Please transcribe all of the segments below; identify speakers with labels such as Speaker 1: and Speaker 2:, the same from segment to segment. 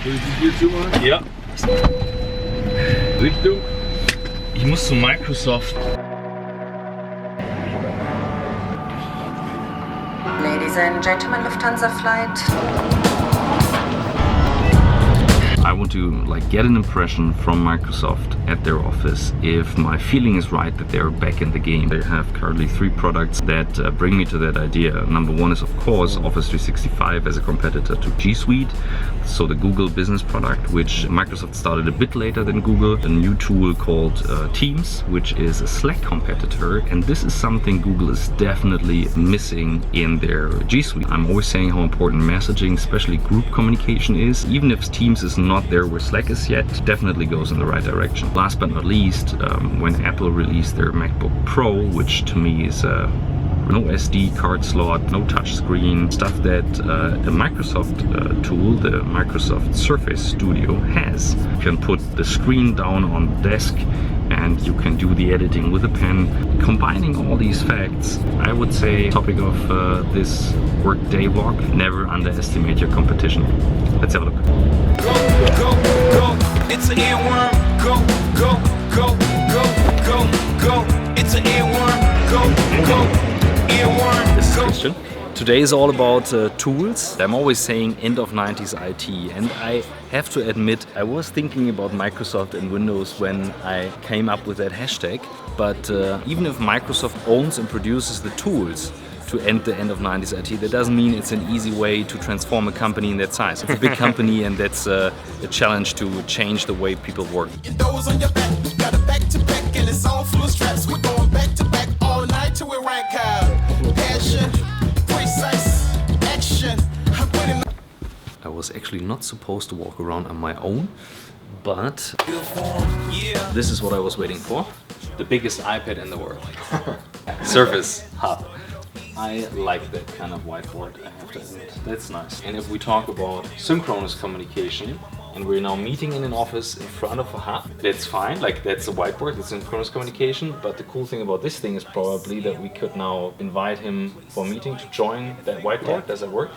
Speaker 1: Können Sie hier zumachen?
Speaker 2: Ja.
Speaker 1: Richtung?
Speaker 2: Ich muss zu Microsoft.
Speaker 3: Ladies and gentlemen, Lufthansa flight.
Speaker 2: I want to get an impression from Microsoft at their office if my feeling is right that they're back in the game. They have currently 3 products that bring me to that idea. Number 1 is of course Office 365 as a competitor to G Suite, so the Google business product, which Microsoft started a bit later than Google. A new tool called Teams, which is a Slack competitor, and this is something Google is definitely missing in their G Suite. I'm always saying how important messaging, especially group communication is. Even if Teams is not there where Slack is yet, definitely goes in the right direction. Last but not least, when Apple released their MacBook Pro, which to me is no SD card slot, no touch screen, stuff that a Microsoft tool, the Microsoft Surface Studio, has. You can put the screen down on the desk and you can do the editing with a pen. Combining all these facts, I would say topic of this workday vlog, never underestimate your competition. Let's have a look.
Speaker 4: Go, go, go, it's an earworm. Go, go, go, go, go, go, it's an earworm. Go, go, earworm.
Speaker 2: This is Christian. Today is all about tools. I'm always saying end of 90s IT, and I have to admit I was thinking about Microsoft and Windows when I came up with that hashtag, but even if Microsoft owns and produces the tools to end the end of 90s IT, that doesn't mean it's an easy way to transform a company in that size. It's a big company, and that's a challenge to change the way people work.
Speaker 4: Those on your back, got a back to back, and it's all full of straps. We're going back to back all night till we rank out. Passion, precise action. I'm putting
Speaker 2: I was actually not supposed to walk around on my own, but this is what I was waiting for. The biggest iPad in the world. Surface Hub. I like that kind of whiteboard, I have to admit. That's nice. And if we talk about synchronous communication, and we're now meeting in an office in front of a hub, that's fine, that's a whiteboard, it's synchronous communication, but the cool thing about this thing is probably that we could now invite him for a meeting to join that whiteboard. Does that work?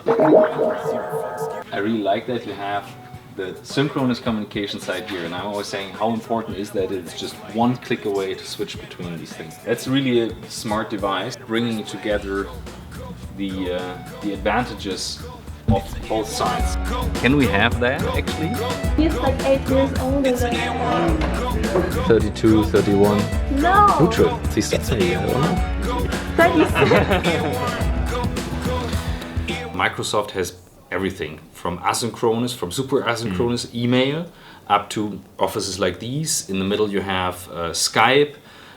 Speaker 2: I really like that you have the synchronous communication side here, and I'm always saying how important is that it's just one click away to switch between these things. That's really a smart device, bringing together the advantages of both sides. Can we have that actually?
Speaker 5: He's like 8 years older than I am.
Speaker 2: 32, 31.
Speaker 5: No!
Speaker 2: Neutral. Siehst du, I don't know.
Speaker 5: 36.
Speaker 2: Microsoft has everything from asynchronous, from super asynchronous email up to offices like these. In the middle you have Skype,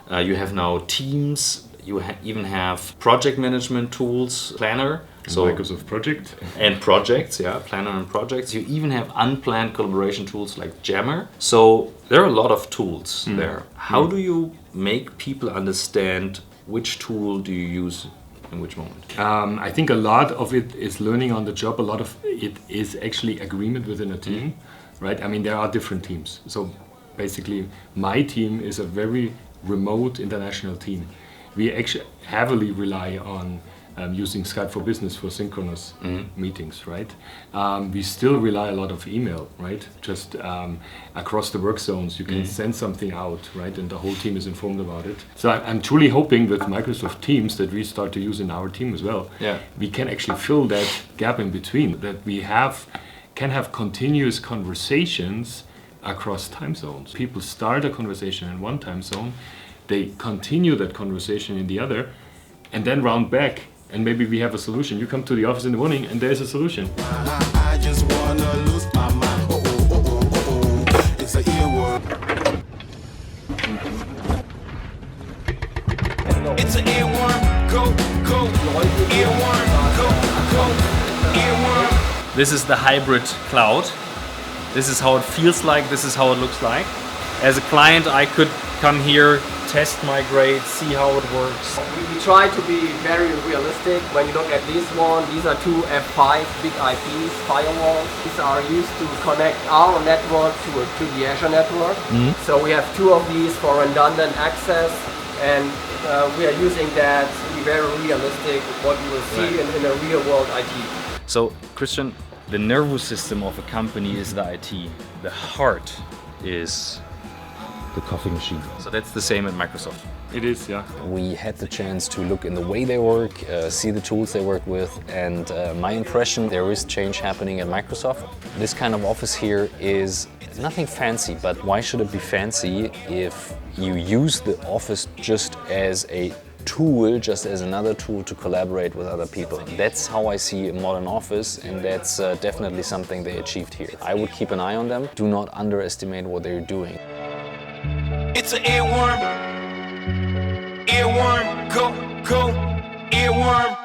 Speaker 2: you have now Teams, you even have project management tools, Planner.
Speaker 1: So Microsoft Project.
Speaker 2: And projects, yeah, Planner and projects. You even have unplanned collaboration tools like Jammer. So there are a lot of tools there. How do you make people understand which tool do you use in which moment?
Speaker 1: I think a lot of it is learning on the job. A lot of it is actually agreement within a team, right? I mean, there are different teams. So basically, my team is a very remote international team. We actually heavily rely on using Skype for Business for synchronous meetings, right? We still rely a lot of email, right? Just across the work zones, you can send something out, right? And the whole team is informed about it. So I'm truly hoping with Microsoft Teams that we start to use in our team as well.
Speaker 2: Yeah.
Speaker 1: We can actually fill that gap in between, that we can have continuous conversations across time zones. People start a conversation in one time zone, they continue that conversation in the other, and then round back, and maybe we have a solution. You come to the office in the morning and there's a solution.
Speaker 4: I just wanna lose my mind. Oh, oh, oh, oh, oh, oh. It's an earworm. It's an earworm. Go, go, earworm. Go, go, earworm.
Speaker 2: This is the hybrid cloud. This is how it feels like, this is how it looks like. As a client, I could come here, test migrate, see how it works.
Speaker 6: We try to be very realistic. When you look at this one, these are two F5 big IPs, firewalls. These are used to connect our network to the Azure network. So we have 2 of these for redundant access, and we are using that to be very realistic, what you will see in a real world IT.
Speaker 2: So, Christian, The nervous system of a company is the IT. The heart is the coffee machine. So that's the same at Microsoft.
Speaker 1: It is, yeah.
Speaker 7: We had the chance to look in the way they work, see the tools they work with, and my impression, there is change happening at Microsoft. This kind of office here is nothing fancy, but why should it be fancy if you use the office just as a tool, just as another tool to collaborate with other people? That's how I see a modern office, and that's definitely something they achieved here. I would keep an eye on them. Do not underestimate what they're doing.
Speaker 4: It's an earworm. Earworm, go, earworm.